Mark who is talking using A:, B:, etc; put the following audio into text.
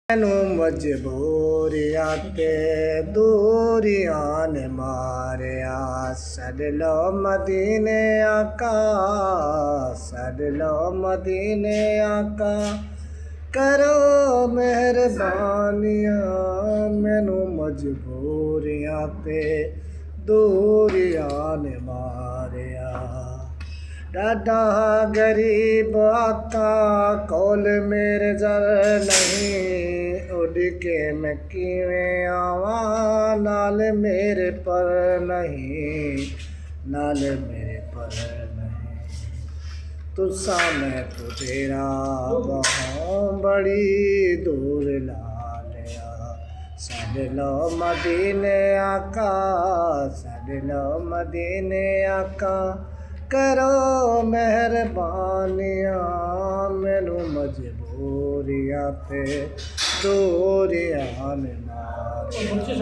A: मैनू मजबूरियां ते दूरियां ने मारिया सद लो मदीने आका सद लो मदीने आका करो मेहरबानियां मैनू मजबूरियां ते दूरियां ने मारिया डाडा गरीब आका कोल मेरे जर नहीं उड़ के मैं किवें आवां नाल मेरे पर नहीं नाल मेरे पर नहीं तुसा मैं तो तेरा बहुत बड़ी दूर ला लिया सद लो मदीने आका सद लो मदीने आका करो मेहरबानियां मैनू मजबूरियां ते दूरियां ने मारिया।